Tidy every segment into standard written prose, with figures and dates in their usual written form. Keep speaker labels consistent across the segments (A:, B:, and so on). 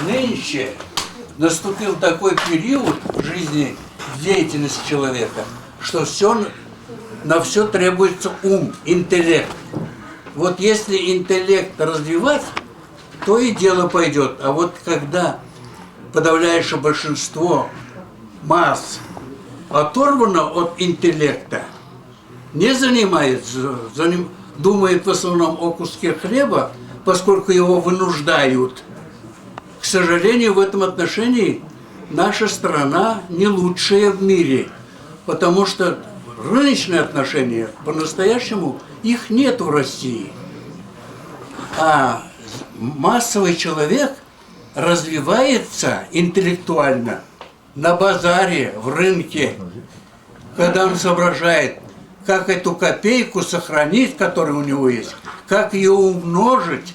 A: нынче наступил такой период в жизни, в деятельности человека, что на все требуется ум, интеллект. Вот если интеллект развивать, то и дело пойдет. А вот когда подавляющее большинство масс оторвано от интеллекта, не занимается, думает в основном о куске хлеба, поскольку его вынуждают. К сожалению, в этом отношении наша страна не лучшая в мире, потому что рыночные отношения, по-настоящему, их нет в России. А массовый человек развивается интеллектуально на базаре, в рынке, когда он соображает, как эту копейку сохранить, которая у него есть, как ее умножить,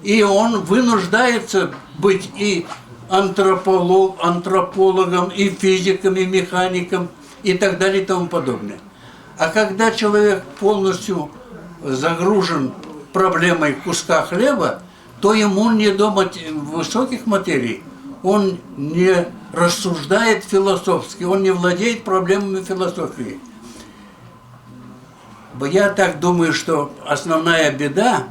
A: и он вынуждается быть и антропологом, и физиком, и механиком, и так далее, и тому подобное. А когда человек полностью загружен проблемой куска хлеба, то ему не до высоких материй, он не рассуждает философски, он не владеет проблемами философии. Я так думаю, что основная беда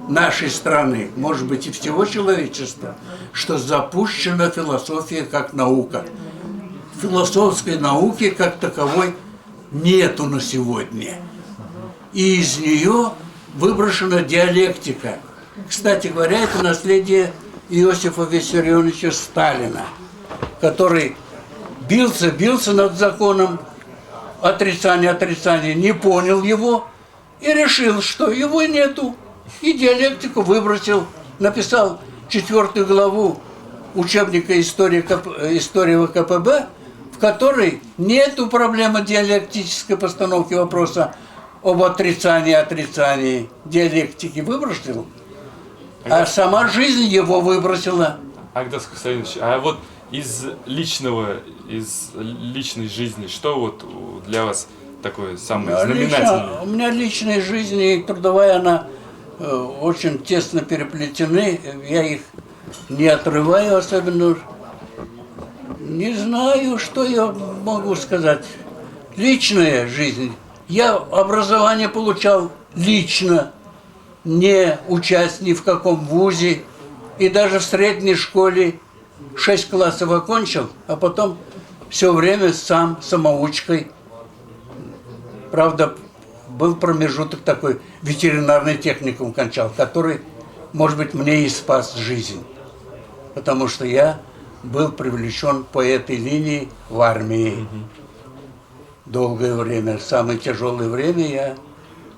A: нашей страны, может быть и всего человечества, что запущена философия как наука. Философской науки как таковой нету на сегодня. И из нее выброшена диалектика. Кстати говоря, это наследие Иосифа Виссарионовича Сталина, который бился над законом отрицания, не понял его и решил, что его нету. И диалектику выбросил, написал 4 главу учебника истории ВКПБ, в которой нету проблемы диалектической постановки вопроса об отрицании диалектики выбросил, а сама жизнь его выбросила.
B: Агдас Хусаинович, а вот из личной жизни, что вот для вас такое самое знаменательное?
A: У меня личная жизнь и трудовая, она очень тесно переплетены, я их не отрываю особенно. Не знаю, что я могу сказать. Личная жизнь. Я образование получал лично, не учась ни в каком вузе, и даже в средней школе 6 классов окончил, а потом все время самоучкой. Правда, был промежуток такой, ветеринарный техникум кончал, который, может быть, мне и спас жизнь. Потому что я был привлечен по этой линии в армии. Долгое время, в самое тяжелое время я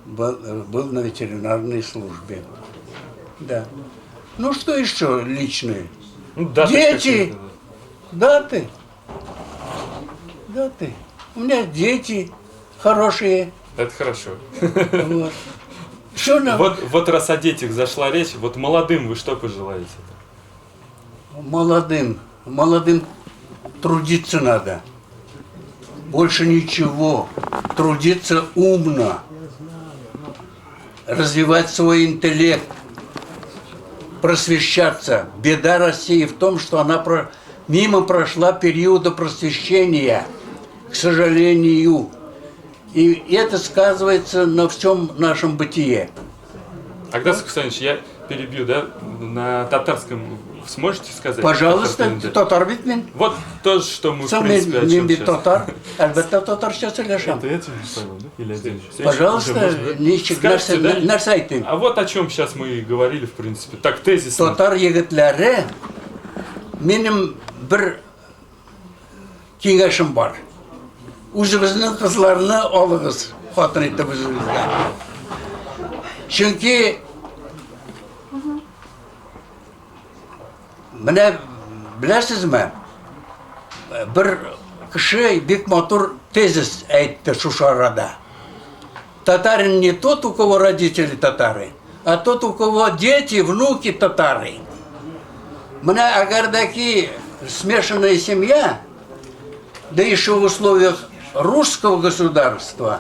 A: был на ветеринарной службе. Да. Ну, что еще личное? Дети, даты. У меня дети хорошие.
B: Это хорошо.
A: Вот.
B: Вот раз о детях зашла речь, вот молодым вы что пожелаете?
A: Молодым трудиться надо. Больше ничего. Трудиться умно. Развивать свой интеллект. Просвещаться. Беда России в том, что она мимо прошла периода просвещения. К сожалению. И это сказывается на всем нашем бытие.
B: Агдас Хусаинович, я перебью, да? На татарском сможете сказать?
A: Пожалуйста, татар бит мен.
B: Вот то, что мы, в принципе, о чем сейчас.
A: Татар. Әлбәттә татарча сөйләшәм.
B: Это я тебе понял, да? Или отдельно?
A: Пожалуйста, ничек нәрсә әйтим.
B: А вот о чем сейчас мы и говорили, в принципе. Так, тезисно.
A: Татар егетләре, минем бер киңәшем бар. Үзебезнең кызларны алыгыз, хатын итеп үзебезгә. Чөнки менә беләсезме, бер кеше бик матур тезис әйтте шушы арада. Татарин не тот, у кого родители татары, а тот, у кого дети, внуки татары. Менә әгәрдәки смешанная семья, да еще в условиях русского государства,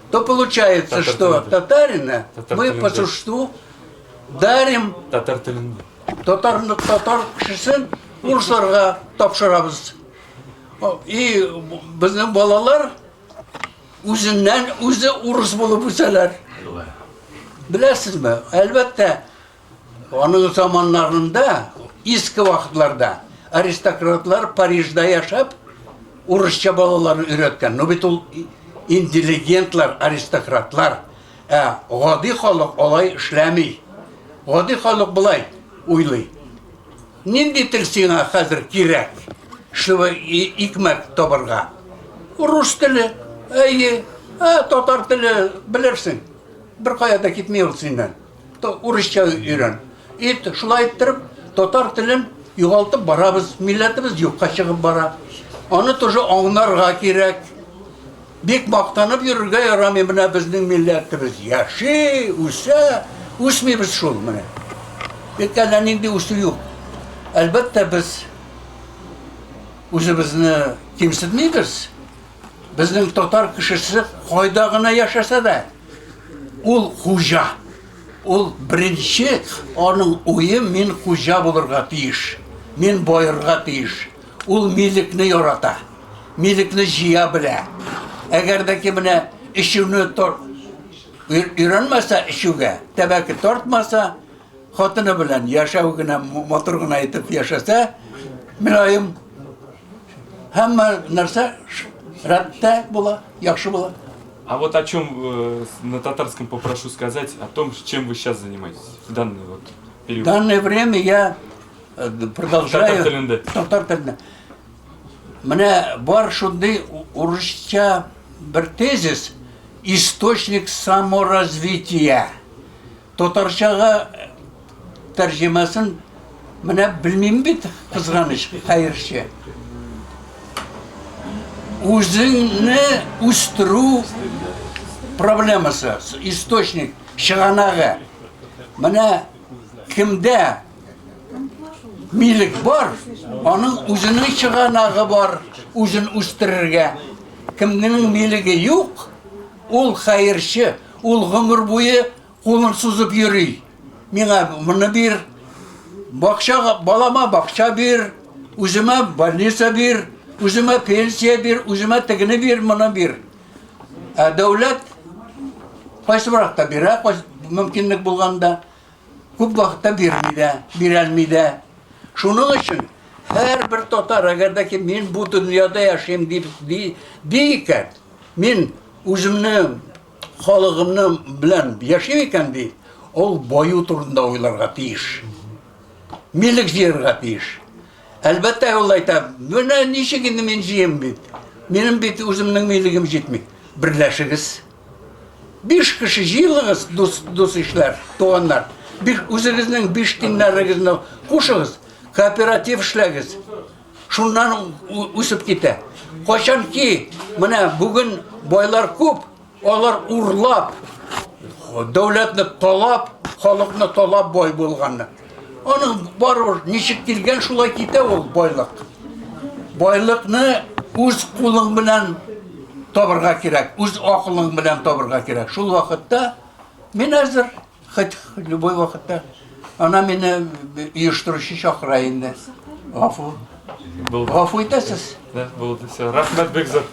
A: то получается, что татарина мы по существу дарим Татар кешесен урысларга тапшырабыз. И безнең балалар үзеннән үзе урыс булып үсәләр. Беләсезме? Әлбәттә, аның заманнарында, иске вакытларда аристократлар Парижда яшәп, урысча балаларын өйрәткән. Но бит ул интеллигентлар, аристократлар, гади халык алай эшләми. Гади халык булай уйлый. Нинди тел сиңа хәзер кирәк? Шуы икмәк табырга. Рус теле, татар теле белерсең. Бер кая да китмей ул синнән. Урысча өйрән. Шулай иттереп, татар телен югалтып барабыз, милләтебез юкка чыгып бара. Аны тоже аңларга кирәк. Бик мактанып йөрергә ярамый менә безнең милләтебез. Яши, үсә, үсмибез шул менә. Бик әллә нинди үсү юк. Әлбәттә без үзебезне кимсетмибез. Безнең татар кешесе кайда гына яшәсә дә, ул хуҗа. Ул беренче аның уе мин хуҗа булырга тиеш. Мин байырга тиеш. Ул милекне ярата. Милекне җыя белә. Әгәр дә ки менә ишүне өйрәнмәсә ишүгә, тәбәке тартмаса, хатыны белән яшәү генә матур гына итеп яшәсә, милаем һәммә нәрсә рәттә була, яхшы була.
B: А вот о чем на татарском попрошу сказать, о том, чем вы сейчас занимаетесь в данный вот период.
A: В данное время я продолжаю татар телендә. Менә бар шундый урысча бер тезис, источник саморазвития. Татарчага тәрҗемәсен менә белмим бит, кызганыч, хәерче. Үзеңне үстерү проблемасы, источник, чыганагы. Менә кимдә милек бар, аның үзенең чыганагы бар, үзен үстерергә. Кемнең милеге юк, ул хәерче, ул гомер буе кулын сузып йөри. Миңа моны бир, бакчага, балама бакча бир, үземә больница бир, үземә пенсия бир, үземә тегене бир, моны бир. Дәүләт кайсы вакытта бирә, мөмкинлек булганда, күп вакытта бирәлми дә. Шуның өчен һәр бер татар, әгәр дә ки мин бу дөньяда яшәйм дип икән, мин үземне, халыгымны белән яшәйм икән ди, ул баю турында уйларга тиеш. Милек җыярга тиеш. Әлбәттә ул әйтә, менә ничек инде мин җыям бит. Минем бит үземнең милегем җитми. Берләшегез. 5 кеше җыелыгыз, дус ишләр, туганнар. Үзегезнең 5 тиңнәрегезне кушыгыз. Кооператив эшләгез. Шуннан үсеп китә. Качан ки, менә бүген байлар күп, алар урлап, дәүләтне талап, халыкны талап бай булганны. Аның барыбер ничек килгән шулай китә ул байлык. Байлыкны үз кулың белән табырга кирәк, үз акылың белән табырга кирәк. Шул вакытта мин әзер, хоть любой вакытта. Она меня оештыручы чакыра инде. Гафу. Гафу итәсез.
B: Да, булды. Все. Рахмәт бик зур.